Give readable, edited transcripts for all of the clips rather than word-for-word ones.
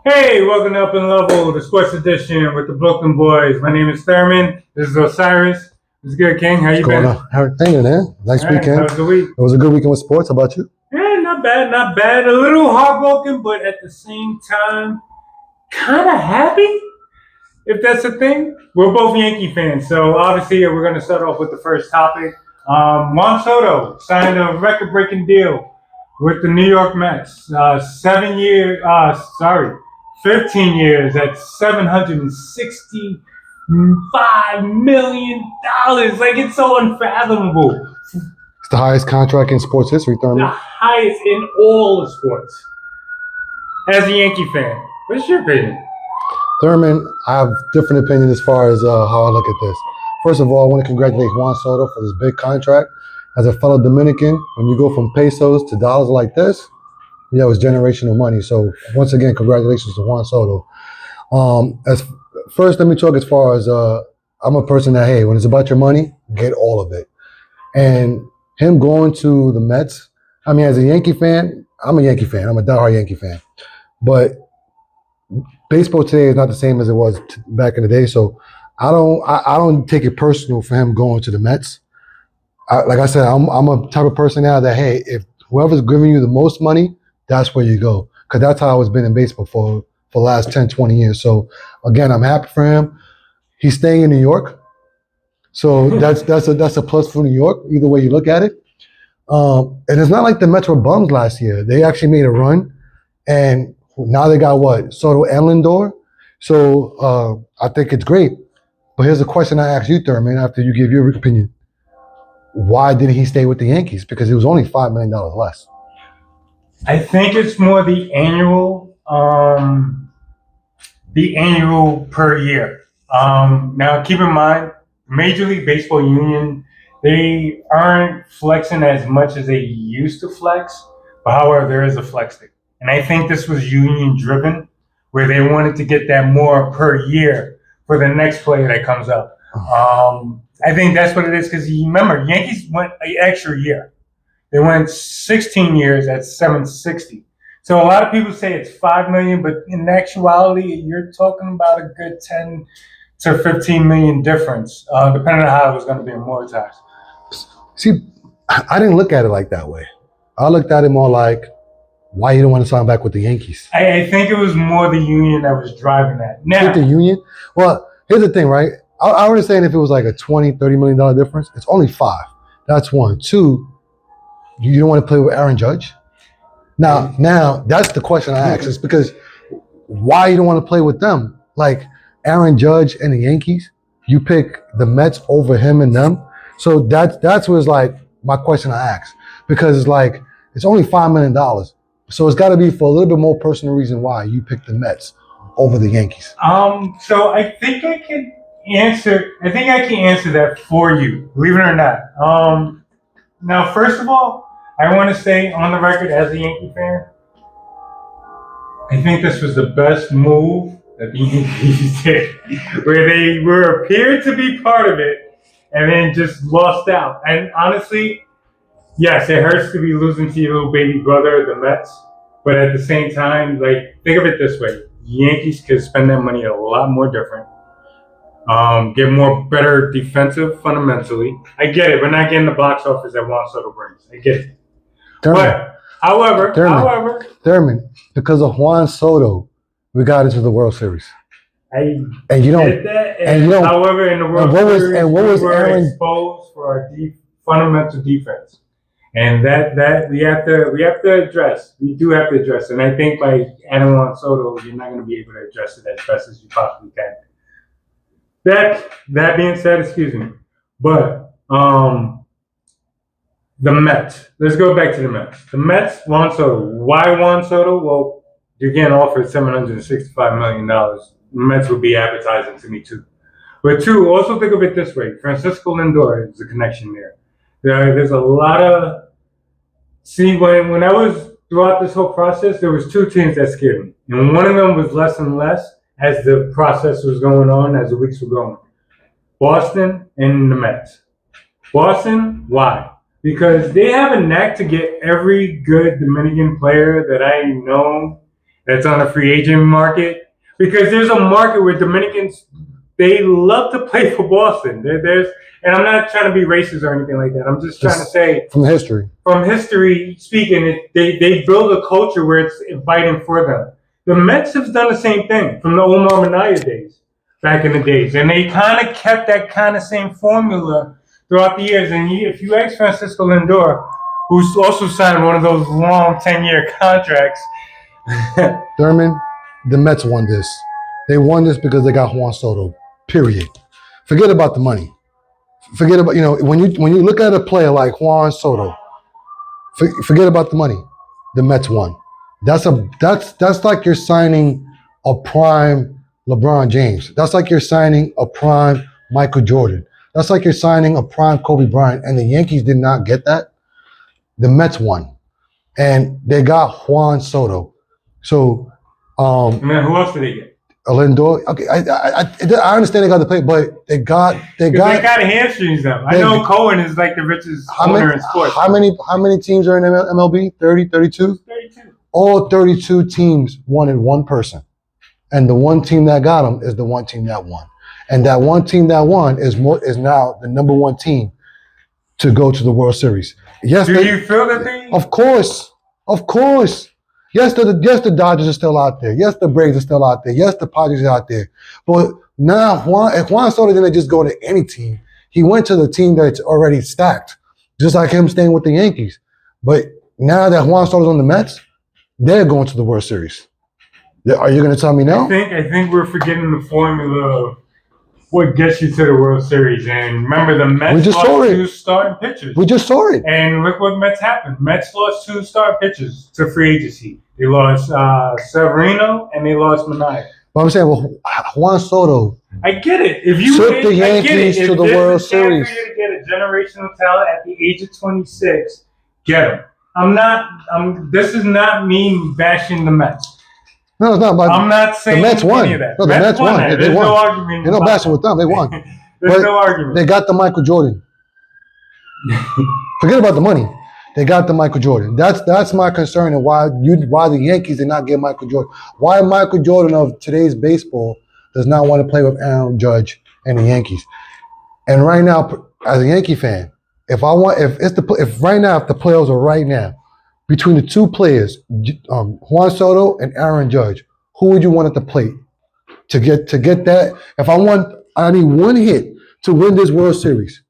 Hey, welcome to Up and Level, the sports edition with the Brooklyn Boys. My name is Thurman. This is Osiris. What's good, King? How What's you going been? on? How are you, man? Nice All right, weekend. how's the week? It was a good weekend with sports. How about you? Not bad, not bad. A little heartbroken, but at the same time, kind of happy, if that's a thing. We're both Yankee fans, so obviously we're going to start off with the first topic. Juan Soto signed a record-breaking deal with the New York Mets. 15 years at $765 million. Like, it's so unfathomable. It's the highest contract in sports history, The Thurman. highest in all of sports. As a Yankee fan, what's your opinion? Thurman, I have different opinion as far as how I look at this. First of all, I want to congratulate Juan Soto for this big contract. As a fellow Dominican, when you go from pesos to dollars like this, it's generational money. So once again, congratulations to Juan Soto. As first, let me talk as far as I'm a person that, hey, when it's about your money, get all of it. And him going to the Mets, I mean, as a Yankee fan, I'm a Yankee fan. I'm a diehard Yankee fan. But baseball today is not the same as it was back in the day. So I don't take it personal for him going to the Mets. Like I said, I'm a type of person now that, hey, if whoever's giving you the most money, that's where you go. Because that's how it's been in baseball for the last 10, 20 years. So again, I'm happy for him. He's staying in New York. So that's a plus for New York, either way you look at it. And it's not like the Mets were bums last year. They actually made a run, and now they got what? Soto and Lindor. So I think it's great. But here's a question I asked you, Thurman, after you give your opinion. Why didn't he stay with the Yankees? Because it was only $5 million less. I think it's more the annual per year. Now, keep in mind, Major League Baseball Union, they aren't flexing as much as they used to flex, but however, there is a flex stick. And I think this was union driven, where they wanted to get that more per year for the next player that comes up. I think that's what it is, because you remember, Yankees went an extra year. They went 16 years at 760. So a lot of people say it's 5 million, but in actuality, you're talking about a good 10 to 15 million difference, depending on how it was going to be amortized. See, I didn't look at it like that way. I looked at it more like, why you don't want to sign back with the Yankees? I think it was more the union that was driving that. Now, the union? Well, here's the thing, right? I understand if it was like a $20, $30 million difference. It's only five. That's one. Two, you don't want to play with Aaron Judge? Now that's the question I ask. Is because why you don't want to play with them? Like Aaron Judge and the Yankees, you pick the Mets over him and them. So that's what's like my question I ask. Because it's like it's only $5 million. So it's got to be for a little bit more personal reason why you picked the Mets over the Yankees. So I think I can answer. I think I can answer that for you, believe it or not. Now, first of all, I want to say on the record as a Yankee fan, I think this was the best move that the Yankees did, where they were appeared to be part of it and then just lost out. And honestly, yes, it hurts to be losing to your little baby brother, the Mets. But at the same time, like, think of it this way: Yankees could spend that money a lot more different. Get more better defensive fundamentally. I get it. We're not getting the box office that Juan Soto brings. I get it. But however, Thurman, because of Juan Soto, we got into the World Series. I And you don't. get that. And however, in the World Series, we were exposed for our fundamental defense, and that we have to address. We do have to address, and I think by adding Juan Soto, you're not going to be able to address it as best as you possibly can. That being said, excuse me, but the Mets. Let's go back to the Mets. The Mets, Juan Soto. Why Juan Soto? Well, you're getting offered $765 million. The Mets would be advertising to me too. But two, also think of it this way: Francisco Lindor is a connection there. There's a lot of when I was throughout this whole process, there was two teams that scared me, and one of them was less and less as the process was going on, as the weeks were going. Boston and the Mets. Boston, why? Because they have a knack to get every good Dominican player that I know that's on the free agent market, because there's a market where Dominicans, they love to play for Boston. And I'm not trying to be racist or anything like that. I'm just trying to say, from history speaking, they build a culture where it's inviting for them. The Mets have done the same thing from the Omar Minaya days, back in the days. And they kind of kept that kind of same formula throughout the years. And if you ask Francisco Lindor, who's also signed one of those long 10-year contracts. Thurman, the Mets won this. They won this because they got Juan Soto, period. Forget about the money. Forget about, when you look at a player like Juan Soto, forget about the money. The Mets won. That's like you're signing a prime LeBron James. That's like you're signing a prime Michael Jordan. That's like you're signing a prime Kobe Bryant. And the Yankees did not get that. The Mets won. And they got Juan Soto. So, man, who else did they get? Lindor. Okay, I understand they got the play, but they got hamstrings though. I know Cohen is like the richest owner in sports. How many teams are in MLB? 30, 32? 32. All 32 teams wanted one person. And the one team that got him is the one team that won. And that one team that won is now the number one team to go to the World Series. Yes, do you feel that they? Of course. Yes, the Dodgers are still out there. Yes, the Braves are still out there. Yes, the Padres are out there. But now Juan Soto didn't just go to any team. He went to the team that's already stacked, just like him staying with the Yankees. But now that Juan Soto's on the Mets, they're going to the World Series. Are you going to tell me no? I think we're forgetting the formula of what gets you to the World Series. And remember, the Mets lost 2 starting pitchers. We just saw it. And look what Mets happened. Mets lost 2 starting pitchers to free agency. They lost Severino and they lost Minaya. But I'm saying, Juan Soto. I get it. If you took the Yankees to the World Series. For you to get a generational talent at the age of 26, get him. This is not me bashing the Mets. No, it's not. But I'm not saying the Mets won. any of that. No, the Mets won. They There's won. no argument. There's no bashing with them. They won. There's no argument. They got the Michael Jordan. Forget about the money. They got the Michael Jordan. That's my concern, and why the Yankees did not get Michael Jordan. Why Michael Jordan of today's baseball does not want to play with Aaron Judge and the Yankees. And right now, as a Yankee fan, if the players are right now between the two players, Juan Soto and Aaron Judge, who would you want at the plate to get that? If I need one hit to win this World Series.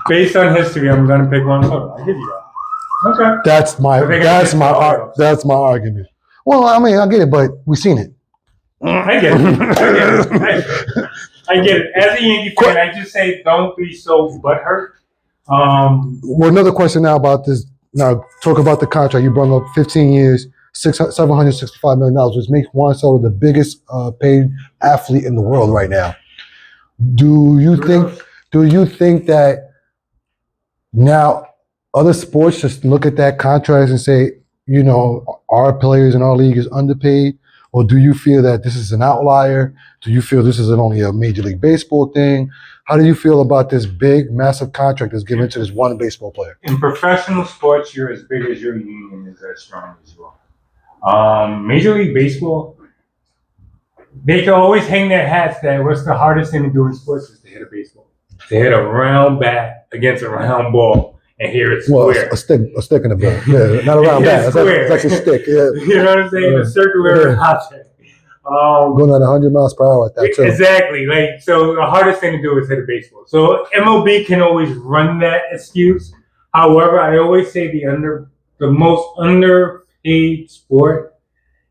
Based on history, I'm going to pick Juan Soto. I'll give you that. Okay. That's my argument. Well, I mean, I get it, but we've seen it. I get it. I get it. As a Yankee fan, I just say don't be so butthurt. Well, another question now about this. Now, talk about the contract. You brought up 15 years, $765 million, which makes Juan Soto the biggest paid athlete in the world right now. Do you think that now other sports just look at that contract and say, our players in our league is underpaid? Or do you feel that this is an outlier? Do you feel this is only a Major League Baseball thing? How do you feel about this big, massive contract that's given to this one baseball player? In professional sports, you're as big as your union is as strong as you are. Major League Baseball, they can always hang their hats that what's the hardest thing to do in sports is to hit a baseball. To hit a round bat against a round ball and hear it square. Well, a stick in the ball. Yeah, not a round bat. It's like a stick. Yeah. You know what I'm saying? A circular object. Going at 100 miles per hour at that too. Exactly. So the hardest thing to do is hit a baseball. So MLB can always run that excuse. However, I always say the most underpaid sport,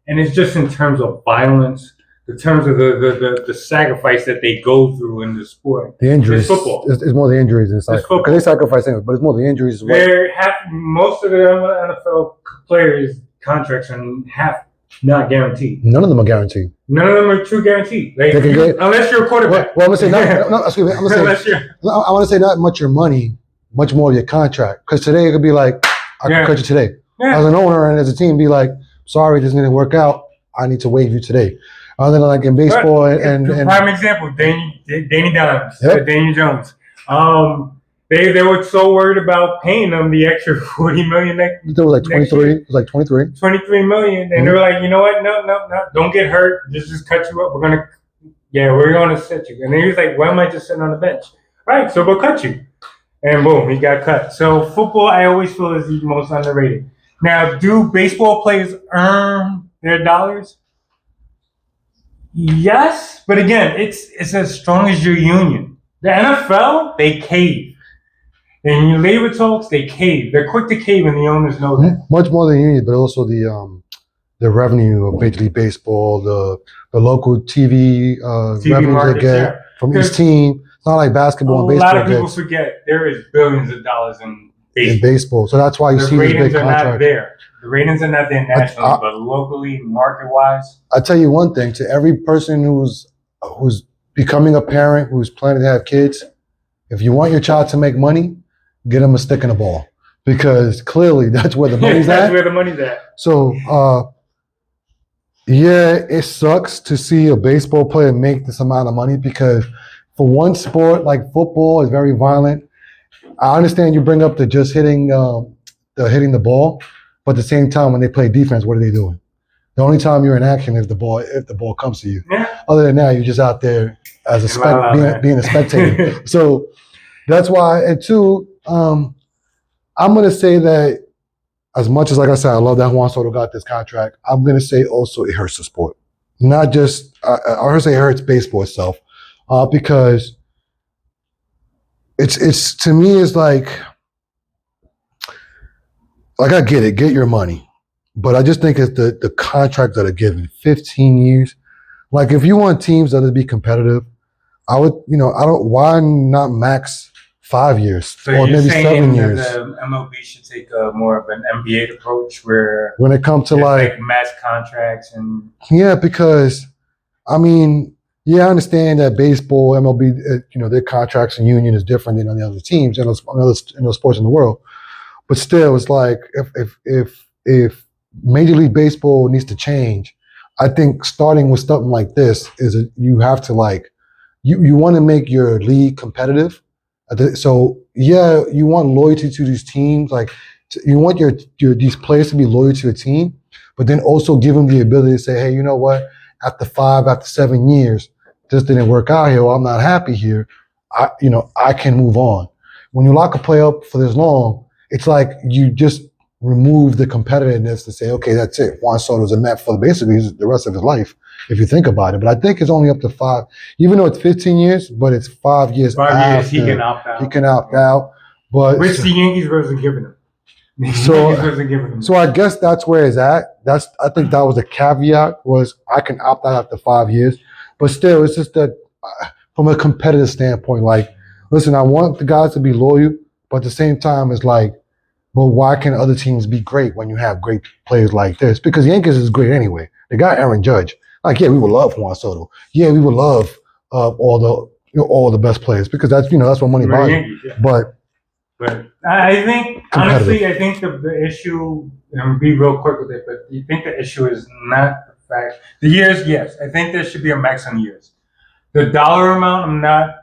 and it's just in terms of violence, in terms of the sacrifice that they go through in the sport. The injuries. It's football. It's more the injuries inside. Because they sacrifice anyway, but it's more the injuries as well. Most of the NFL players' contracts are half not guaranteed. None of them are guaranteed. None of them are true guaranteed. Unless you're a quarterback. Well, I'm going to say, I want to say not much your money, much more of your contract. Because today it could be like, I can cut you today. Yeah. As an owner and as a team, be like, sorry, this didn't work out. I need to waive you today. Other than like in baseball and prime example, Danny Dimes, Daniel Jones. They were so worried about paying them the extra $40 million. It was like 23. It was like 23. $23 million, and they were like, you know what? No, don't get hurt. Just cut you up. We're gonna sit you. And then he was like, why am I just sitting on the bench? All right, so we'll cut you. And boom, he got cut. So football, I always feel, is the most underrated. Now, do baseball players earn their dollars? Yes, but again, it's as strong as your union. The NFL, they cave. And your labor talks, they cave. They're quick to cave, and the owners know that. Much more than union, but also the revenue of Major League Baseball, the local TV revenue they get from each team. It's not like basketball and baseball. A lot of people forget there is billions of dollars in baseball. So that's why you see these big contracts. The ratings are not there. The ratings are not there nationally, but locally, market-wise. I tell you one thing: to every person who's becoming a parent, who's planning to have kids, if you want your child to make money, get them a stick and a ball, because clearly that's where the money's at. That's where the money's at. So, yeah, it sucks to see a baseball player make this amount of money, because for one sport like football is very violent. I understand you bring up the just hitting the ball, but at the same time, when they play defense, what are they doing? The only time you're in action is if the ball comes to you. Yeah. Other than that, you're just out there as being a spectator. So that's why. And two, I'm going to say that as much as, like I said, I love that Juan Soto got this contract, I'm going to say also it hurts the sport. Not just, I heard say it hurts baseball itself, because it's to me, it's like I get it, get your money. But I just think it's the contract that are given, 15 years. Like, if you want teams that will be competitive, I would, why not max 5 years, so or maybe 7 years? The MLB should take more of an NBA approach, where when it comes to like max contracts and because I understand that baseball, MLB, their contracts and union is different than on the other teams and those sports in the world. But still, it's like if Major League Baseball needs to change, I think starting with something like this you have to you want to make your league competitive. So yeah, you want loyalty to these teams. Like, you want your these players to be loyal to a team, but then also give them the ability to say, hey, you know what? After 7 years, this didn't work out here, or I'm not happy here. I can move on. When you lock a player up for this long, it's like you just remove the competitiveness to say, okay, that's it. Juan Soto's a Met for basically the rest of his life, if you think about it. But I think it's only up to 5, even though it's 15 years, but it's 5 years. 5 years, he can opt out. He can opt out. But which the Yankees wasn't giving him. So I guess that's where it's at. I think that was the caveat, was I can opt out after 5 years. But still, it's just that from a competitive standpoint, like, listen, I want the guys to be loyal, but at the same time, it's like, but why can other teams be great when you have great players like this? Because Yankees is great anyway. They got Aaron Judge. Like, yeah, we would love Juan Soto. Yeah, we would love all the best players, because that's what money buys. Yeah. But I think, honestly, the issue, and be real quick with it, but you think the issue is not the fact. The years, yes. I think there should be a max on years. The dollar amount, I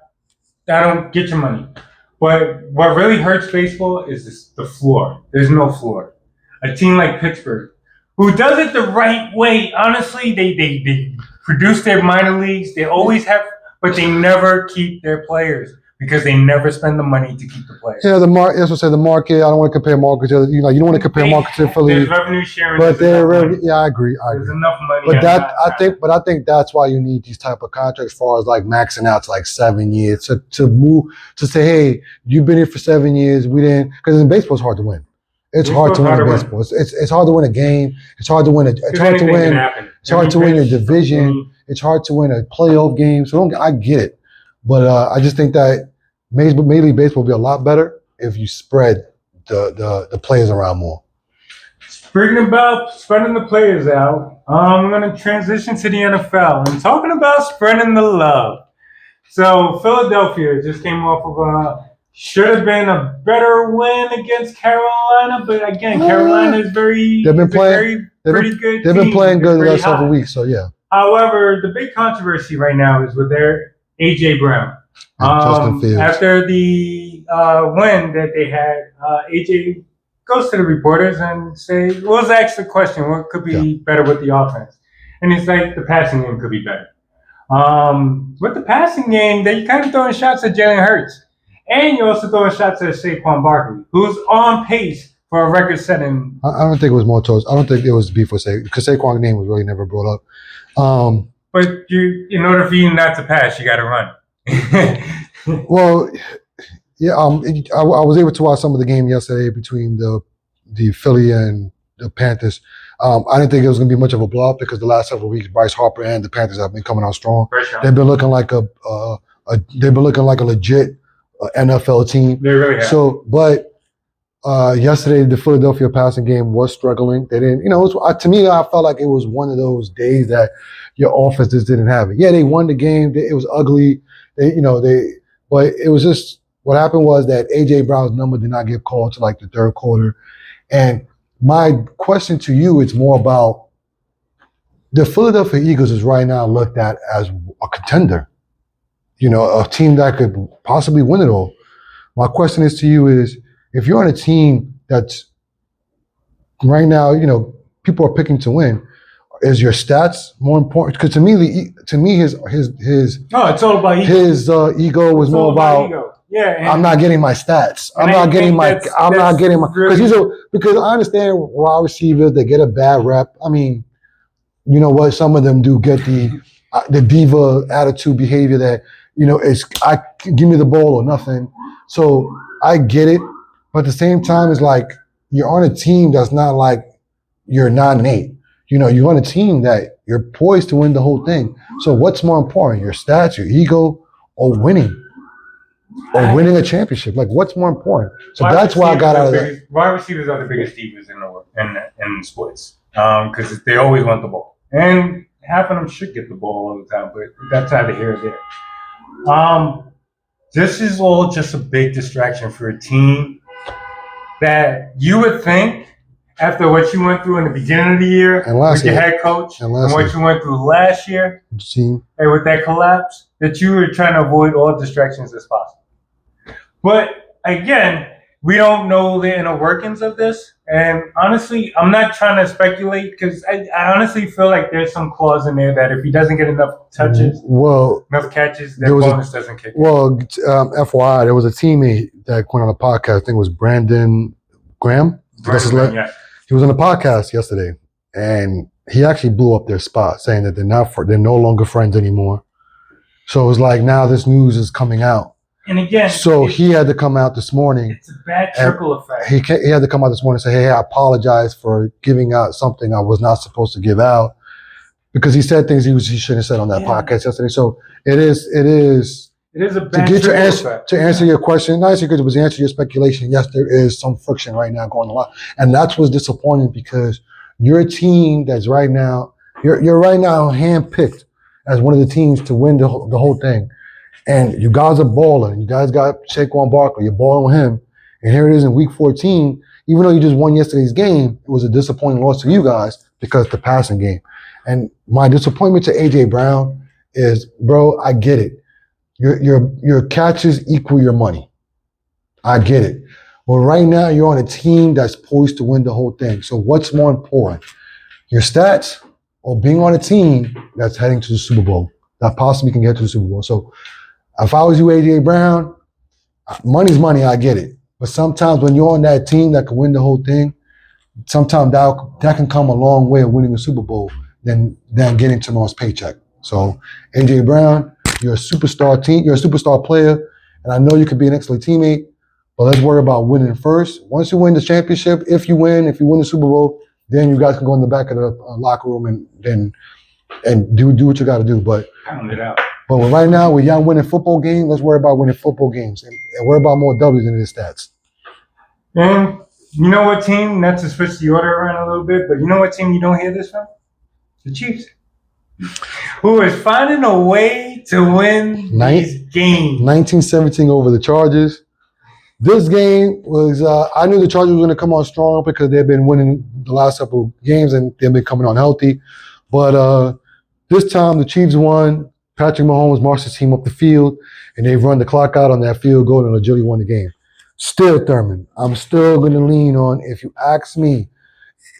don't get your money. But what really hurts baseball is the floor. There's no floor. A team like Pittsburgh, who does it the right way, honestly, they produce their minor leagues. They always have, but they never keep their players, because they never spend the money to keep the players. Yeah, the market. I don't want to compare markets. You don't want to compare markets to Philly. There's revenue sharing. But I agree. There's enough money. But I think that's why you need these type of contracts, as far as like maxing out to like 7 years to move, to say, hey, you've been here for 7 years. We didn't, because in baseball it's hard to win. It's hard to win in baseball. It's hard to win a game. It's hard to win. It's hard to win. It's hard to win your division. It's hard to win a playoff game. So I get it, but I just think that Major League Baseball will be a lot better if you spread the players around more. Speaking about spreading the players out, I'm going to transition to the NFL. I'm talking about spreading the love. So Philadelphia just came off of should have been a better win against Carolina, but again, Carolina is pretty good. They've been playing good the last several weeks, so yeah. However, the big controversy right now is with their A.J. Brown. and Justin Fields. After the win that they had, AJ goes to the reporters and was asked the question, what could be better with the offense? And it's like the passing game could be better. With the passing game, you're kind of throwing shots at Jalen Hurts. And you're also throwing shots at Saquon Barkley, who's on pace for a record-setting. I don't think it was more towards. I don't think it was beef with Saquon, because Saquon's name was really never brought up. But in order for you not to pass, you got to run. Well, yeah. I was able to watch some of the game yesterday between the Philly and the Panthers. I didn't think it was going to be much of a blowout because the last several weeks, Bryce Harper and the Panthers have been coming out strong. They've been looking like a legit NFL team. They really have. So, but yesterday the Philadelphia passing game was struggling. They didn't, to me, I felt like it was one of those days that your offense just didn't have it. Yeah, they won the game. It was ugly. But it was just, what happened was that A.J. Brown's number did not get called to like the third quarter. And my question to you is more about the Philadelphia Eagles is right now looked at as a contender, a team that could possibly win it all. My question is to you is, if you're on a team that's right now, people are picking to win, is your stats more important? Because to me, his no, it's all about ego. His ego was more about ego. Yeah, I'm not getting my stats. I'm not getting my because I understand wide receivers, they get a bad rep. I mean, you know what? Some of them do get the diva attitude behavior that give me the ball or nothing. So I get it, but at the same time, it's like you're on a team that's not like you're 9-8. You're on a team that you're poised to win the whole thing. So what's more important, your stats, your ego, or winning? Or winning a championship? Like, what's more important? So that's why I got out of that. Wide receivers are the biggest divas in sports because they always want the ball. And half of them should get the ball all the time, but that's either here or there. This is all just a big distraction for a team that you would think, after what you went through in the beginning of the year with your head coach and what you went through last year and with that collapse, that you were trying to avoid all distractions as possible. But again, we don't know the inner workings of this. And honestly, I'm not trying to speculate because I honestly feel like there's some clause in there that if he doesn't get enough touches, enough catches, that bonus doesn't kick in. Well, FYI, there was a teammate that went on a podcast. I think it was Brandon Graham. Yeah. He was on a podcast yesterday, and he actually blew up their spot, saying that they're no longer friends anymore. So it was like, now this news is coming out. And again, so he had to come out this morning. It's a bad trickle effect. He had to come out this morning and say, hey, I apologize for giving out something I was not supposed to give out, because he said things he shouldn't have said on that podcast yesterday. So it is a bad trickle effect. To answer your question, not answer your question, but to answer your speculation, yes, there is some friction right now going on. And that's what's disappointing, because you're a team that's right now, you're right now handpicked as one of the teams to win the whole thing. And you guys are balling. You guys got Saquon Barkley. You're balling with him. And here it is in week 14. Even though you just won yesterday's game, it was a disappointing loss to you guys because of the passing game. And my disappointment to A.J. Brown is, bro, I get it. Your catches equal your money. I get it. Well, right now you're on a team that's poised to win the whole thing. So what's more important? Your stats or being on a team that's heading to the Super Bowl, that possibly can get to the Super Bowl? So if I was you, A.J. Brown, money's money, I get it. But sometimes when you're on that team that can win the whole thing, sometimes that can come a long way of winning the Super Bowl than getting tomorrow's paycheck. So A.J. Brown, you're a superstar team, you're a superstar player, and I know you could be an excellent teammate, but let's worry about winning first. Once you win the championship, if you win the Super Bowl, then you guys can go in the back of the locker room and do what you got to do. But pound it out. But right now, with y'all winning football games, let's worry about winning football games and worry about more W's than his stats. And you know what team, not to switch the order around a little bit, but you know what team you don't hear this from? The Chiefs. Who is finding a way to win these games. 19-17 over the Chargers. This game was, I knew the Chargers were going to come on strong because they've been winning the last couple games and they've been coming on healthy. But this time the Chiefs won Patrick Mahomes marched his team up the field, and they run the clock out on that field goal, and Agility won the game. Still, Thurman, I'm still going to lean on, if you ask me,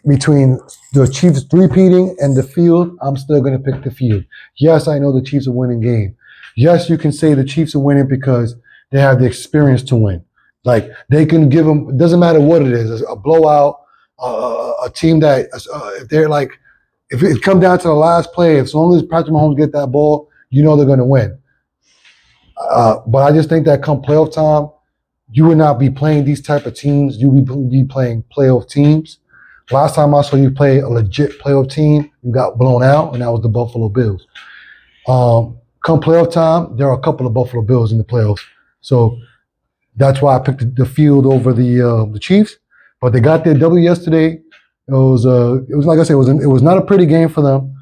between the Chiefs three-peating and the field, I'm still going to pick the field. Yes, I know the Chiefs are winning game. Yes, you can say the Chiefs are winning because they have the experience to win. Like, they can give them, it doesn't matter what it is, a blowout, a team that, if they're like, if it comes down to the last play, as long as Patrick Mahomes get that ball, you know they're going to win. But I just think that come playoff time, you would not be playing these type of teams. You would be playing playoff teams. Last time I saw you play a legit playoff team, you got blown out, and that was the Buffalo Bills. Come playoff time, there are a couple of Buffalo Bills in the playoffs. So that's why I picked the field over the Chiefs. But they got their W yesterday. It was like I said, it was not a pretty game for them,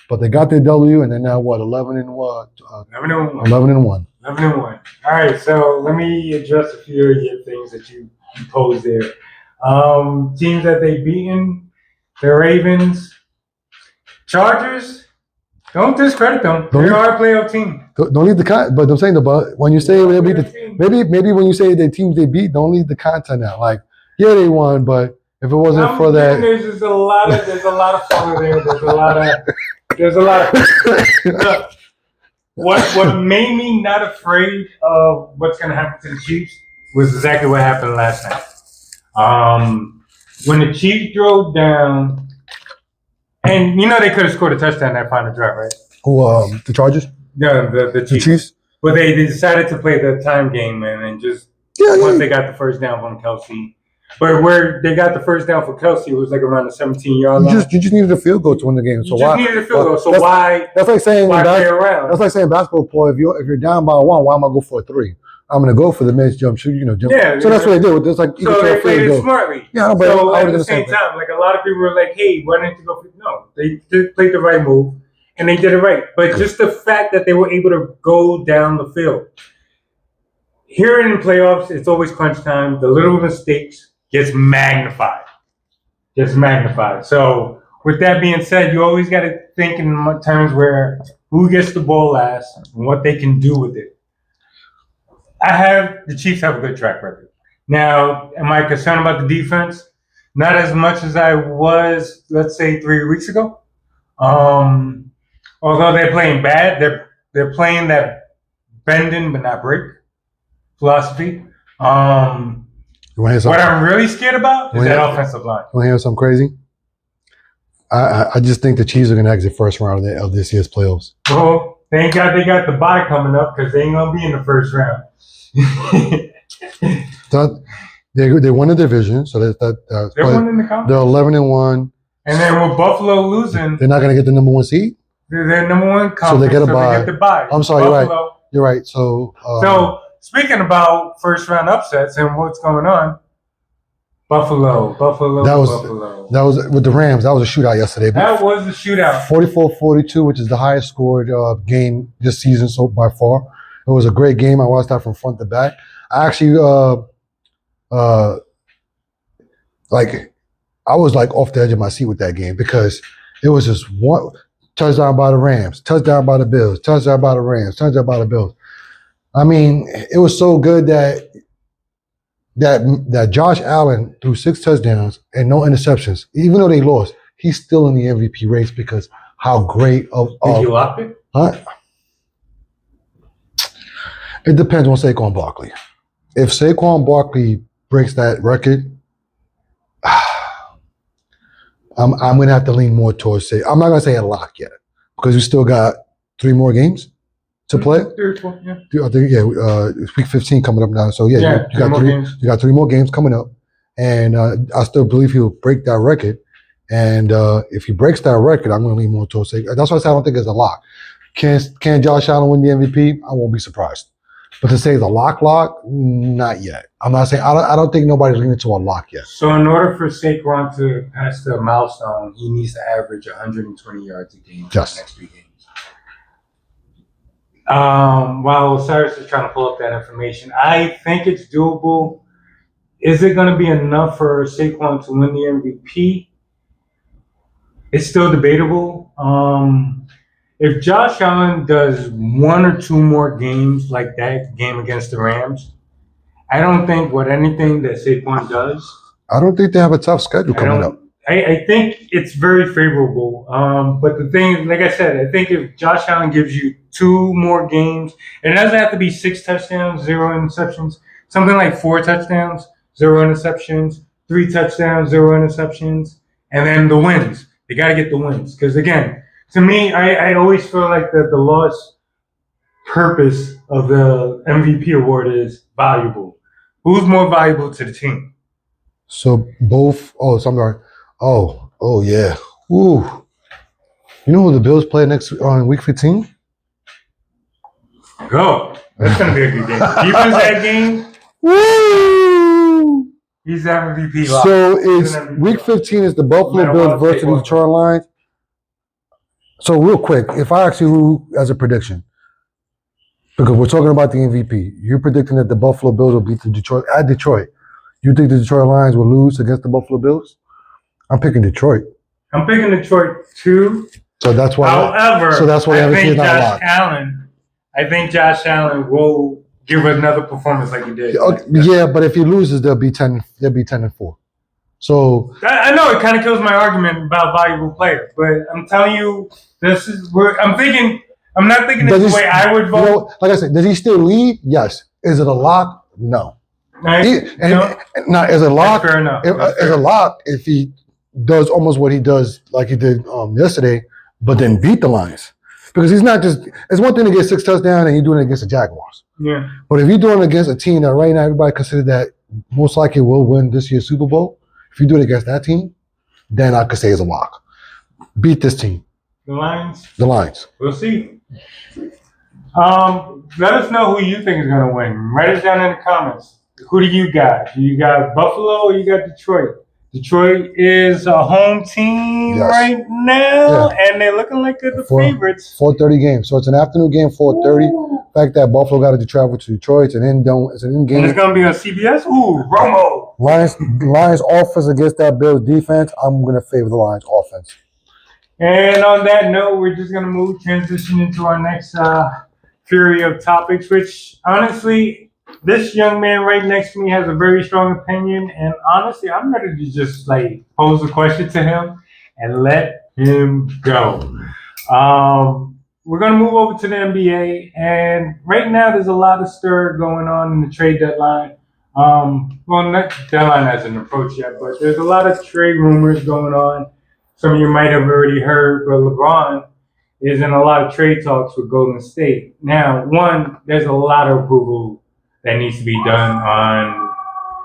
but they got their W, and they're now 11 and what? 11 and 1. 11 and 1. 11 and 1. All right, so let me address a few of your things that you posed there. Teams that they beaten, the Ravens, Chargers. Don't discredit them. They are a playoff team. Don't leave but I'm saying but when you say they beat maybe when you say the teams they beat, don't leave the content out. Like, yeah, they won, but if it wasn't for that, there's just a lot of fun there. There's a lot of what made me not afraid of what's going to happen to the Chiefs was exactly what happened last night. When the Chiefs drove down, and they could have scored a touchdown that final drive, right? Who, the Chargers? No, the Chiefs. But they decided to play the time game, and just once they got the first down from Kelsey. But where they got the first down for Kelsey, it was like around the 17-yard line. You just needed a field goal to win the game. So why? Needed a field goal. So why? That's like saying play around. That's like saying basketball play. If you're down by 1, why am I go for a 3? I'm gonna go for the mid jump shoot. Jump. Yeah. So that's what they do. It's like so they played it smartly. Yeah, but so at the same time, like a lot of people were like, "Hey, why didn't you go for?" No, they played the right move, and they did it right. But just the fact that they were able to go down the field. Here in the playoffs, it's always crunch time. The little mistakes gets magnified. So with that being said, you always got to think in terms where who gets the ball last and what they can do with it. The Chiefs have a good track record. Now, am I concerned about the defense? Not as much as I was, let's say, 3 weeks ago. Although they're playing bad, they're playing that bending but not break philosophy. What I'm really scared about is that offensive line. You want to hear something crazy? I just think the Chiefs are going to exit first round of this year's playoffs. Well, thank God they got the bye coming up because they ain't going to be in the first round. They won the division, so they're winning the conference. They're 11 and 1. And then with Buffalo losing, they're not going to get the number 1 seed. They're number 1 conference, so they get the bye. I'm sorry, Buffalo. You're right. So speaking about first round upsets and what's going on, Buffalo. That was with the Rams. That was a shootout yesterday. That was a shootout. 44-42, which is the highest scored game this season so by far. It was a great game. I watched that from front to back. I actually I was like off the edge of my seat with that game because it was just one touchdown by the Rams, touchdown by the Bills, touchdown by the Rams, touchdown by the Bills. I mean, it was so good that Josh Allen threw 6 touchdowns and no interceptions. Even though they lost, he's still in the MVP race because how great of Did you lock it? Huh? It depends on Saquon Barkley. If Saquon Barkley breaks that record, I'm going to have to lean more towards I'm not going to say a lock yet because we still got 3 more games to play. 3 or 4, yeah. I think it's week 15 coming up now. So you got 3. You got 3 more games coming up, and I still believe he'll break that record. And if he breaks that record, I'm going to lean more towards Saquon. That's why I say I don't think it's a lock. Can Josh Allen win the MVP? I won't be surprised. But to say the lock, not yet. I'm not saying I don't think nobody's leaning to a lock yet. So in order for Saquon to pass the milestone, he needs to average 120 yards a game for the next 3 games. While Cyrus is trying to pull up that information, I think it's doable. Is it going to be enough for Saquon to win the MVP? It's still debatable. if Josh Allen does one or two more games like that game against the Rams, I don't think with anything that Saquon does, I don't think they have a tough schedule I coming up. don't. I think it's very favorable. But the thing, like I said, I think if Josh Allen gives you two more games, it doesn't have to be 6 touchdowns, 0 interceptions. Something like 4 touchdowns, 0 interceptions, 3 touchdowns, 0 interceptions, and then the wins. They got to get the wins because again, to me, I always feel like the lost purpose of the MVP award is valuable. Who's more valuable to the team? So both. Oh, so I'm sorry. Oh yeah. Ooh. You know who the Bills play next on week 15? Go. That's gonna be a good game. He wins that game. Woo! He's the MVP. Lock. So He's it's an MVP week lock. 15 is the Buffalo No matter Bills what, versus the Saquon. Detroit Lions. So real quick, if I ask you who as a prediction, because we're talking about the MVP, you're predicting that the Buffalo Bills will beat the Detroit at Detroit. You think the Detroit Lions will lose against the Buffalo Bills? I'm picking Detroit. I'm picking Detroit too. So that's why. However, so that's why I MVP think is not Josh locked. Allen. I think Josh Allen will give another performance like he did. Yeah, but if he loses, they'll be 10. They'll be 10-4. So I know it kind of kills my argument about valuable player, but I'm telling you, this is where I'm thinking. I'm not thinking this the way I would vote. You know, like I said, does he still lead? Yes. Is it a lock? No. Now, is it lock? Fair enough. Is a lock if he does almost what he does like he did yesterday, but then beat the Lions. Because he's not just – it's one thing to get 6 touchdowns and you're doing it against the Jaguars. Yeah. But if you're doing it against a team that right now everybody considers that most likely will win this year's Super Bowl, if you do it against that team, then I could say it's a lock. Beat this team. The Lions? The Lions. We'll see. Let us know who you think is going to win. Write it down in the comments. Who do you got? You got Buffalo or you got Detroit? Detroit is a home team right now, and they're looking like they're the favorites. 4:30 game, so it's an afternoon game. 4:30. The fact that Buffalo got to travel to Detroit, it's an in game. And it's gonna be on CBS. Ooh, Romo. Lions offense against that Bills defense. I'm gonna favor the Lions offense. And on that note, we're just gonna transition into our next fury of topics, which honestly. This young man right next to me has a very strong opinion, and honestly, I'm ready to just pose a question to him and let him go. We're gonna move over to the NBA, and right now there's a lot of stir going on in the trade deadline. Not deadline hasn't approached yet, but there's a lot of trade rumors going on. Some of you might have already heard, but LeBron is in a lot of trade talks with Golden State. Now, there's a lot of approval that needs to be done on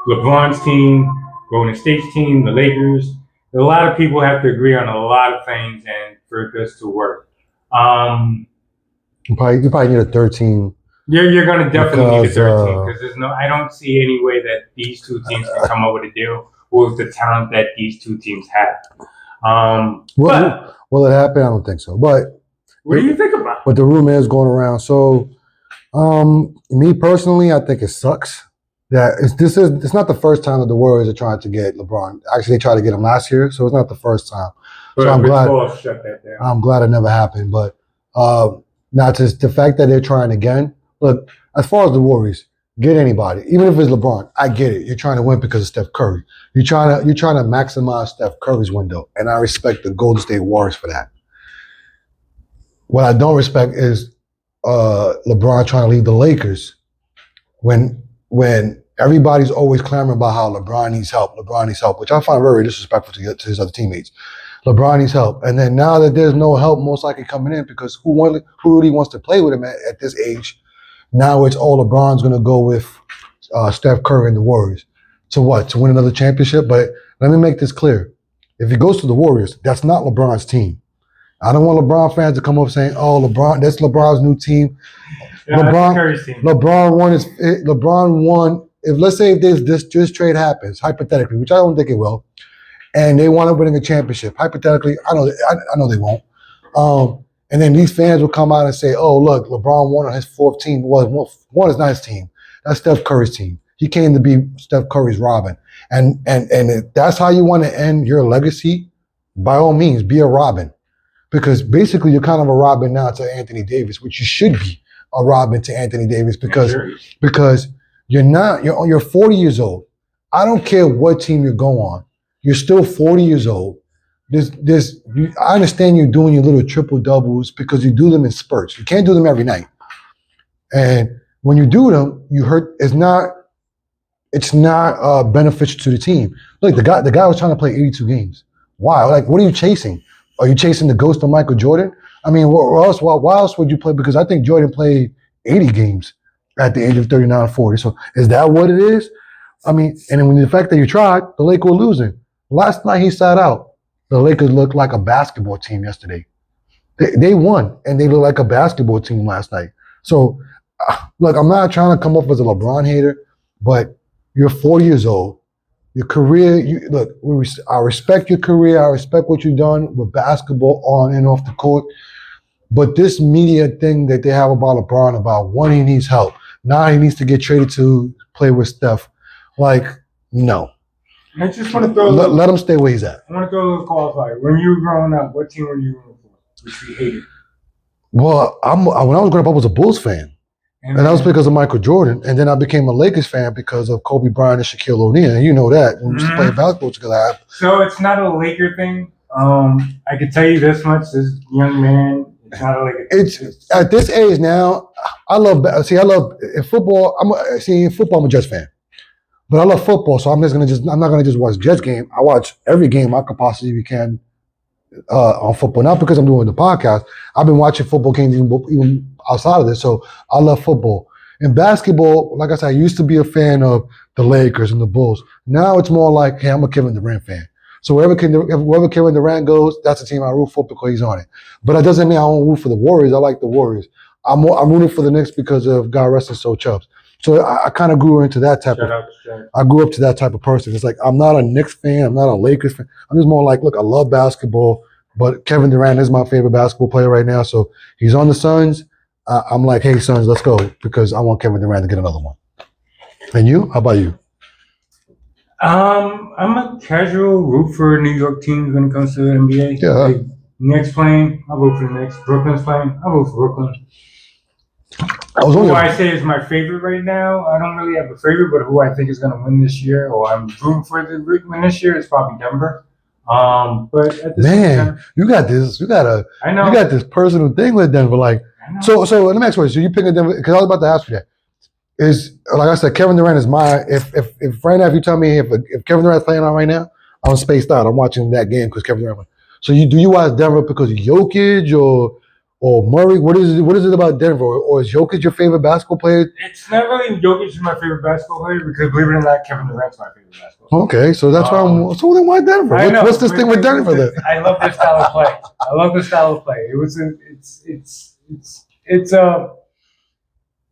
LeBron's team, Golden State's team, the Lakers. A lot of people have to agree on a lot of things and for this to work. You probably need a 13. You're going to definitely need a 13 because I don't see any way that these two teams can come up with a deal with the talent that these two teams have. Will it happen? I don't think so. But what do you think about it? But the rumor is going around. So me personally, I think it sucks that it's not the first time that the Warriors are trying to get LeBron. Actually, they tried to get him last year, so it's not the first time. So I'm glad it never happened. But now just the fact that they're trying again. Look, as far as the Warriors, get anybody, even if it's LeBron. I get it. You're trying to win because of Steph Curry. You're trying to maximize Steph Curry's window, and I respect the Golden State Warriors for that. What I don't respect is LeBron trying to lead the Lakers when everybody's always clamoring about how LeBron needs help, which I find very disrespectful to his other teammates. LeBron needs help. And then now that there's no help most likely coming in because who really wants to play with him at this age, now it's LeBron's going to go with Steph Curry and the Warriors. To what? To win another championship? But let me make this clear. If he goes to the Warriors, that's not LeBron's team. I don't want LeBron fans to come up saying, "Oh, that's LeBron's new team." Yeah, LeBron won. If let's say if this trade happens, hypothetically, which I don't think it will, and they wind up winning a championship, hypothetically, I know they won't. And then these fans will come out and say, "Oh, look, LeBron won on his fourth team." Well, one is not his team. That's Steph Curry's team. He came to be Steph Curry's Robin, and if that's how you want to end your legacy, by all means, be a Robin. because basically you're kind of a Robin now to Anthony Davis, which you should be a Robin to Anthony Davis because you're 40 years old. I don't care what team you go on. You're still 40 years old. I understand you're doing your little triple doubles because you do them in spurts. You can't do them every night. And when you do them, you hurt. It's not beneficial to the team. Look, the guy was trying to play 82 games. Why? Like, what are you chasing? Are you chasing the ghost of Michael Jordan? I mean, why else would you play? Because I think Jordan played 80 games at the age of 39, 40. So is that what it is? I mean, and then when the fact that you tried, the Lakers were losing. Last night he sat out. The Lakers looked like a basketball team yesterday. They won, and they looked like a basketball team last night. So, look, I'm not trying to come off as a LeBron hater, but you're 40 years old. Your career, I respect your career. I respect what you've done with basketball on and off the court. But this media thing that they have about LeBron, about one, he needs help. Now he needs to get traded to play with Steph. Like, no. I just want to let him stay where he's at. I want to throw a little qualifier. When you were growing up, what team were you rooting for? Which we hated. Well, when I was growing up, I was a Bulls fan. And that was because of Michael Jordan. And then I became a Lakers fan because of Kobe Bryant and Shaquille O'Neal. And you know that. We used to play basketball together. So it's not a Laker thing. I can tell you this much, this young man, it's not a Laker thing. It's at this age now, I love in football, I'm a Jets fan. But I love football, so I'm not gonna just watch Jets game. I watch every game I could possibly can on football. Not because I'm doing the podcast. I've been watching football games even outside of this, so I love football. In basketball, like I said, I used to be a fan of the Lakers and the Bulls. Now it's more like, hey, I'm a Kevin Durant fan. So wherever Kevin Durant goes, that's the team I root for because he's on it. But that doesn't mean I don't root for the Warriors. I like the Warriors. I'm rooting for the Knicks because of God rest his soul, Chubbs. So I kind of grew into that type I grew up to that type of person. It's like, I'm not a Knicks fan. I'm not a Lakers fan. I'm just more like, look, I love basketball, but Kevin Durant is my favorite basketball player right now. So he's on the Suns. I'm like, hey, Suns, let's go because I want Kevin Durant to get another one. And you? How about you? I'm a casual root for New York teams when it comes to the NBA. Yeah. Like, Knicks playing, I root for the Knicks. Brooklyn's playing, I root for Brooklyn. Who I say is my favorite right now, I don't really have a favorite, but who I think is going to win this year, or I'm rooting for the win this year, is probably Denver. But at the same time, you got this personal thing with Denver. Like, so let me ask you, so you picking Denver? Because I was about to ask you that. Is like I said, Kevin Durant is my. If right now, if you tell me if Kevin Durant's playing on right now, I'm spaced out. I'm watching that game because Kevin Durant. So do you watch Denver because of Jokic or Murray? What is it about Denver? Or is Jokic your favorite basketball player? It's not really Jokic is my favorite basketball player because believe it or not, Kevin Durant's my favorite basketball player. Okay, so that's why I'm. So then why Denver? What's this thing with Denver then? I love their style of play.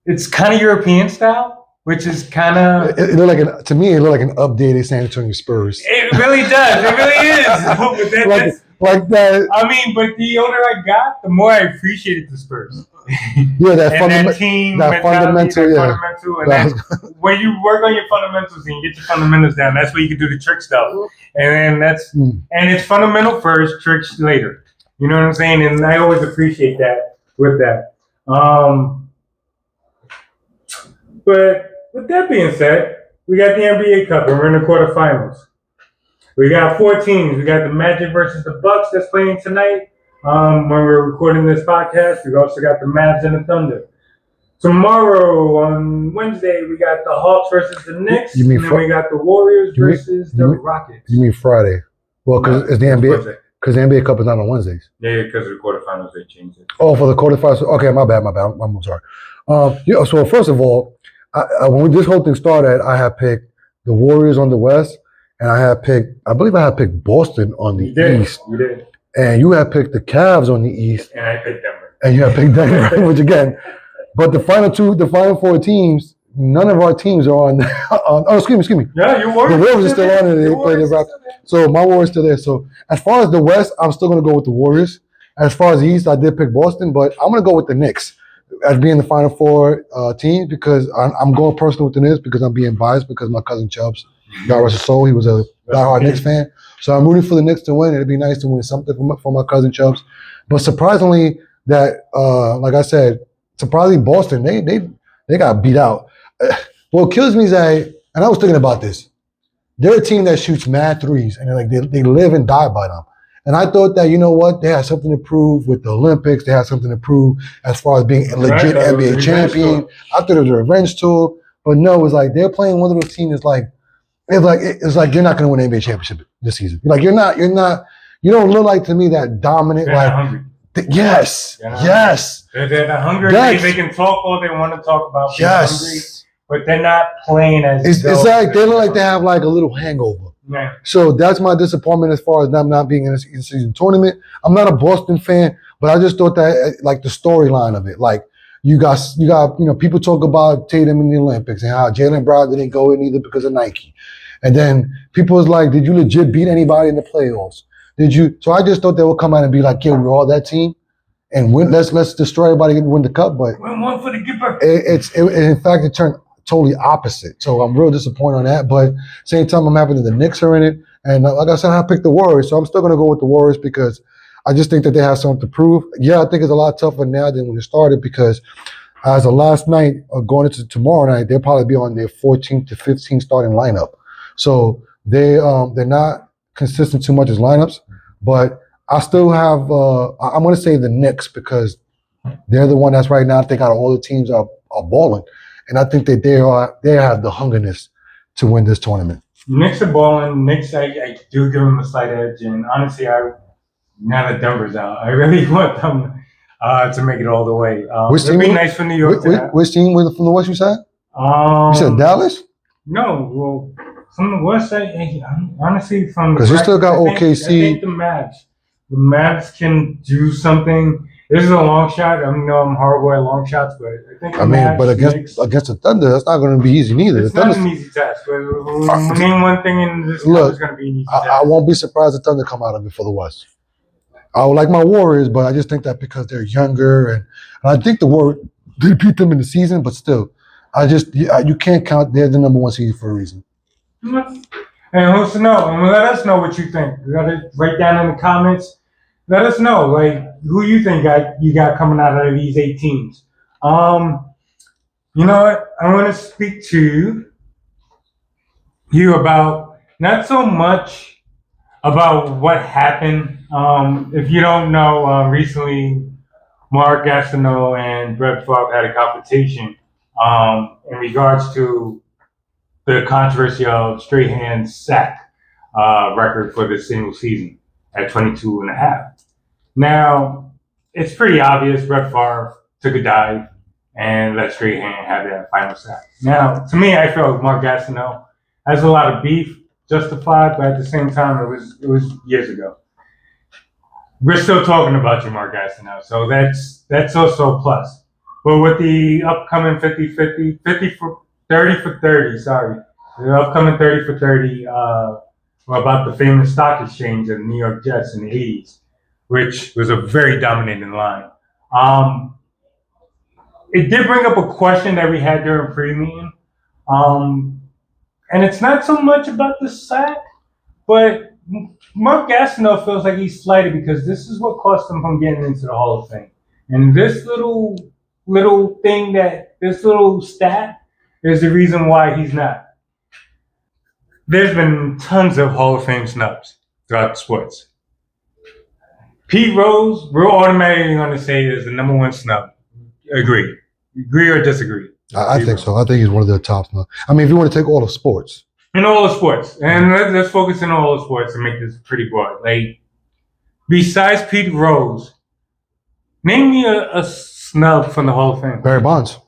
It's kind of European style, which is kind of. It looked like it looked like an updated San Antonio Spurs. It really does. It really is. Like that. I mean, but the older I got, the more I appreciated the Spurs. Yeah, that fundamental. And then when you work on your fundamentals and you get your fundamentals down, that's where you can do the trick stuff. And then and it's fundamental first, tricks later. You know what I'm saying? And I always appreciate that with that. But with that being said, we got the NBA Cup and we're in the quarterfinals. We got 4 teams. We got the Magic versus the Bucks that's playing tonight. When we're recording this podcast, we've also got the Mavs and the Thunder. Tomorrow on Wednesday, we got the Hawks versus the Knicks. And then we got the Warriors versus the Rockets. You mean Friday? Well, because it's the NBA. Because the NBA Cup is not on Wednesdays. Yeah, because of the quarterfinals, they changed it. Oh, for the quarterfinals. Okay, my bad. I'm sorry. So first of all, when this whole thing started, I had picked the Warriors on the West, and I believe I had picked Boston on the East. You did. And you had picked the Cavs on the East. And I picked Denver. And you had picked Denver, which again, but the final 4 teams, none of our teams are on. Excuse me. Yeah, your Warriors. The Warriors are still on, and they play the Raptors. So my Warriors still there. So as far as the West, I'm still going to go with the Warriors. As far as the East, I did pick Boston, but I'm going to go with the Knicks as being the final 4 teams because I'm going personal with the Knicks because I'm being biased because my cousin Chubbs, God rest his soul, he was a diehard Knicks fan. So I'm rooting for the Knicks to win. It'd be nice to win something for my cousin Chubbs. But surprisingly, like I said, surprisingly Boston they got beat out. What kills me is and I was thinking about this. They're a team that shoots mad threes, and they live and die by them. And I thought that, you know what, they had something to prove with the Olympics. They had something to prove as far as being a legit NBA champion. I thought it was a revenge tour, but no, it was like they're playing one of those teams. It's like you're not going to win an NBA championship this season. Like you're not. You don't look like to me that dominant. They're like hungry. Yes. They're not hungry. They can talk all they want to talk about. Yes. Hungry, but they're not playing as. It's like they look like they have like a little hangover. Yeah. So that's my disappointment as far as them not being in the season tournament. I'm not a Boston fan, but I just thought that like the storyline of it, like you got people talk about Tatum in the Olympics and how Jalen Brown didn't go in either because of Nike, and then people was like, did you legit beat anybody in the playoffs? Did you? So I just thought they would come out and be like, yeah, we're all that team, and win. Let's destroy everybody and win the cup. But win one for the keeper. In fact, it turned totally opposite. So I'm real disappointed on that. But same time, I'm happy that the Knicks are in it. And like I said, I picked the Warriors. So I'm still going to go with the Warriors because I just think that they have something to prove. Yeah, I think it's a lot tougher now than when it started because as of last night, going into tomorrow night, they'll probably be on their 14th to 15th starting lineup. So they're not consistent too much as lineups. But I still have, I'm going to say the Knicks because they're the one that's right now, I think out of all the teams are balling. And I think that they have the hungerness to win this tournament. Knicks are balling. Knicks, I do give them a slight edge. And honestly, now that Denver's out, I really want them to make it all the way. It'd be nice for New York. Which team from the West you said? You said Dallas? No, well, from the West, honestly, because you still got OKC. I think the Mavs. The Mavs can do something. This is a long shot. I know I'm horrible at long shots, but I think. But against the Thunder, that's not going to be easy neither. It's not an easy task. But name one thing in this cup is going to be an easy task. I won't be surprised if the Thunder come out of it for the West. I would like my Warriors, but I just think that because they're younger, and I think the Warriors they beat them in the season, but still, you can't count. They're the number one seed for a reason. And let us know what you think. You got to write down in the comments. Let us know, like, who you think you got coming out of these 8 teams. You know what? I want to speak to you about not so much about what happened. If you don't know, recently Mark Gastineau and Brett Favre had a confrontation in regards to the controversy of Strahan's sack record for this single season at 22 and a half. Now, it's pretty obvious Brett Favre took a dive and let Strahan have that final sack. Now, to me, I feel Mark Gastineau has a lot of beef, justified, but at the same time, it was years ago. We're still talking about you, Mark Gastineau, so that's also a plus. But with the upcoming 30 for 30, sorry, the upcoming 30 for 30 about the famous stock exchange of the New York Jets in the 80s, which was a very dominating line. It did bring up a question that we had during pre-meeting. And it's not so much about the sack, but Mark Gastineau feels like he's slighted because this is what cost him from getting into the Hall of Fame. And this little thing this little stat is the reason why he's not. There's been tons of Hall of Fame snubs throughout the sports. Pete Rose, we're automatically going to say is the number one snub. Agree or disagree? I think so. I think he's one of the top. I mean, if you want to take all the sports. In all the sports. And let's focus on all the sports and make this pretty broad. Like, besides Pete Rose, name me a snub from the Hall of Fame. Barry Bonds.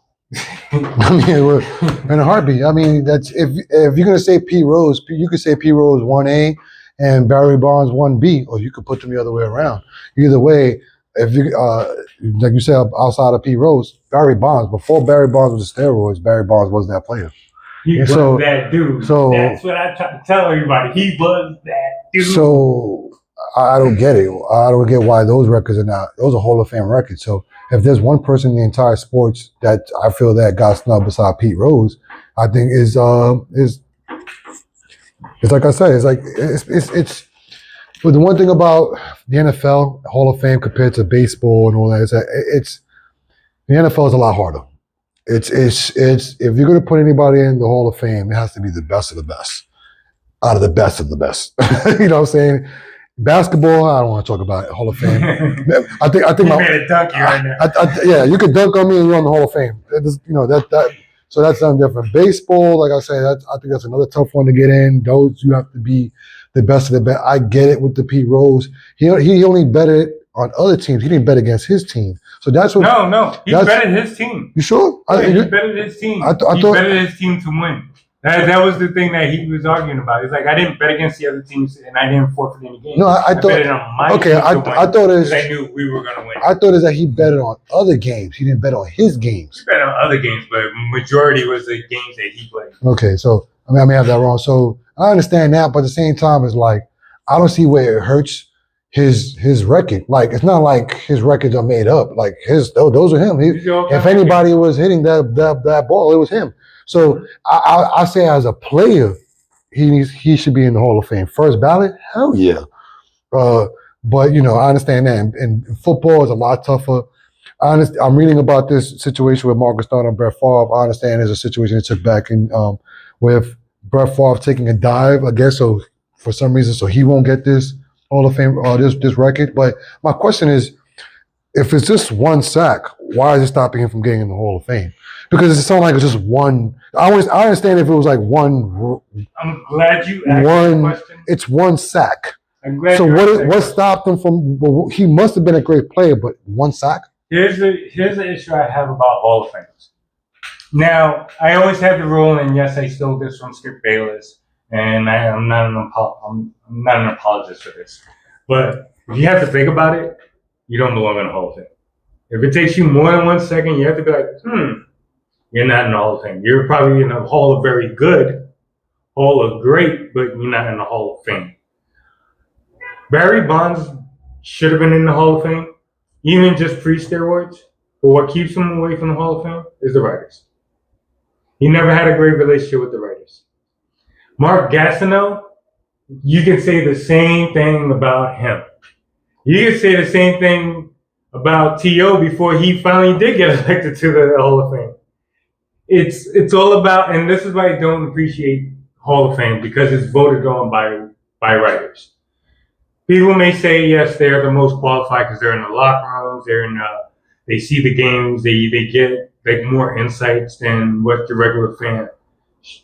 I mean, in a heartbeat. I mean, that's if you're going to say Pete Rose, you could say Pete Rose 1A and Barry Bonds 1B, or you could put them the other way around. Either way, if you like you said, outside of Pete Rose, Barry Bonds, before Barry Bonds was the steroids, Barry Bonds was that player. He was that dude. So that's what I try to tell everybody. He was that dude. So I don't get it. I don't get why those records are not. Those are Hall of Fame records. So if there's one person in the entire sports that I feel that got snubbed beside Pete Rose, I think is like I said, it's But the one thing about the NFL Hall of Fame compared to baseball and all that is that the NFL is a lot harder. It's if you're going to put anybody in the Hall of Fame, it has to be the best of the best, out of the best of the best. You know what I'm saying? Basketball, I don't want to talk about it, Hall of Fame. I think you made a dunk here right now. yeah, you could dunk on me and you're on the Hall of Fame. So that's something different. Baseball, like I said, I think that's another tough one to get in. Those you have to be the best of the best. I get it with the Pete Rose. He only betted on other teams. He didn't bet against his team. So that's what. No. He betted his team. You sure? Yeah, he betted his team. He betted his team to win. That was the thing that he was arguing about. He's like, I didn't bet against the other teams, and I didn't forfeit any games. No, I thought. Bet on my okay, team I thought it. I knew we were gonna win. I thought it that he betted on other games. He didn't bet on his games. He bet on other games, but majority was the games that he played. Okay, so I may have that wrong. So I understand that, but at the same time, it's like I don't see where it hurts his record. Like it's not like his records are made up. Like those are him. If anybody was hitting that ball, it was him. So I say as a player, he should be in the Hall of Fame. First ballot, hell yeah. But I understand that. And football is a lot tougher. I'm reading about this situation with Marcus Starr and Brett Favre. I understand there's a situation that took back in with Brett Favre taking a dive, I guess, so for some reason, so he won't get this Hall of Fame this record. But my question is, if it's just one sack, why is it stopping him from getting in the Hall of Fame? Because it sounds like it's just one. I understand if it was like one. I'm glad you asked that question. It's one sack. I'm glad. So what stopped him from? Well, he must have been a great player, but one sack. Here's the issue I have about Hall of Famers. Now, I always have the rule, and yes, I stole this from Skip Bayless, and I'm not an apologist for this. But if you have to think about it, you don't belong in the Hall of Fame. If it takes you more than 1 second, you have to be like, you're not in the Hall of Fame. You're probably in the Hall of Very Good, Hall of Great, but you're not in the Hall of Fame. Barry Bonds should have been in the Hall of Fame, even just pre-steroids. But what keeps him away from the Hall of Fame is the writers. He never had a great relationship with the writers. Mark Gastineau, you can say the same thing about him. You can say the same thing about T.O. before he finally did get elected to the Hall of Fame. It's all about, and this is why I don't appreciate Hall of Fame, because it's voted on by writers. People may say, yes, they're the most qualified because they're in the locker rooms, they see the games, they get like more insights than what the regular fan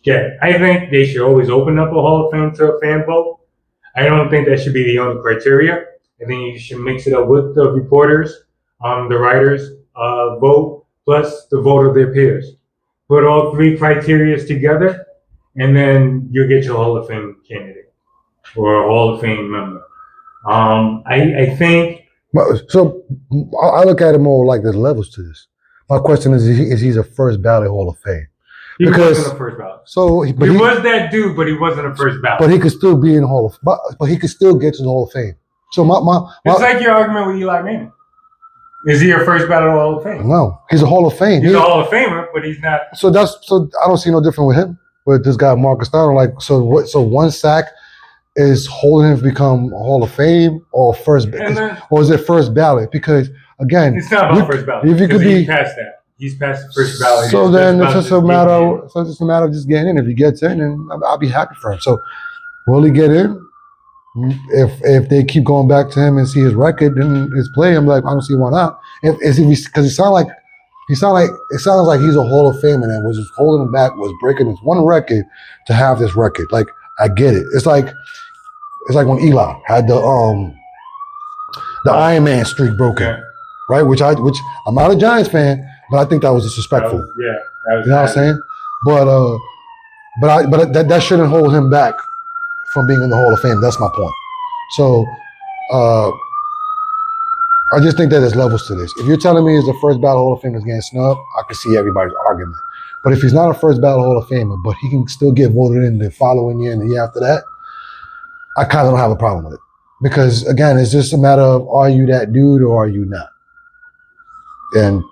get. I think they should always open up a Hall of Fame to a fan vote. I don't think that should be the only criteria. I think you should mix it up with the reporters, the writers, vote, plus the vote of their peers. Put all three criteria together, and then you'll get your Hall of Fame candidate or a Hall of Fame member. I think. So I look at it more like there's levels to this. My question is he a first ballot Hall of Fame? He wasn't a first ballot. So he was that dude, but he wasn't a first ballot. But he could still be in the Hall of Fame. But he could still get to the Hall of Fame. So it's like your argument with Eli Manning. Is he a first ballot Hall of Fame? No, he's a Hall of Fame. He's a Hall of Famer, but he's not. So I don't see no different with him. With this guy Marcus Starr, like so one sack is holding him to become a Hall of Fame or or is it first ballot? Because again, it's not about first ballot. If you could be past that, he's past the first ballot. So then it's just a matter of just getting in. If he gets in, and I'll be happy for him. So will he get in? If they keep going back to him and see his record and his play, I'm like, I don't see why not. Because it sounds like he's a Hall of Famer and was just holding him back, was breaking his one record to have this record. Like I get it. It's like when Eli had the Iron Man streak broken, right? Which I'm not a Giants fan, but I think that was disrespectful. That was you know what I'm saying? But that shouldn't hold him back from being in the Hall of Fame. That's my point. So I just think that there's levels to this. If you're telling me he's the first ballot Hall of Famer that's getting snubbed, I can see everybody's argument. But if he's not a first ballot Hall of Famer, but he can still get voted in the following year and the year after that, I kind of don't have a problem with it. Because again, it's just a matter of, are you that dude or are you not? And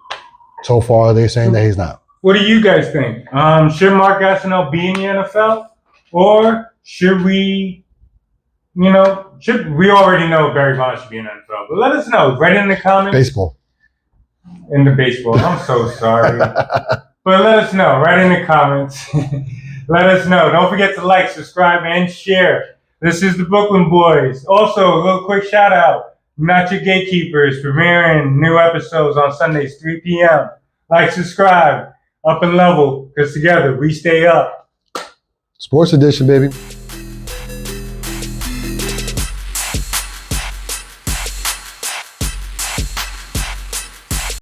so far they're saying that he's not. What do you guys think? Should Mark Gastineau be in the NFL? Or should we we already know Barry Bonds should be in NFL, but let us know. Write in the comments. Baseball. In the baseball. I'm so sorry. But let us know. Write in the comments. Let us know. Don't forget to like, subscribe, and share. This is the Brooklyn Boys. Also, a little quick shout out. Not Your Gatekeepers, premiering new episodes on Sundays, 3 p.m. Like, subscribe, Up and Level, because together we stay up. Sports edition, baby.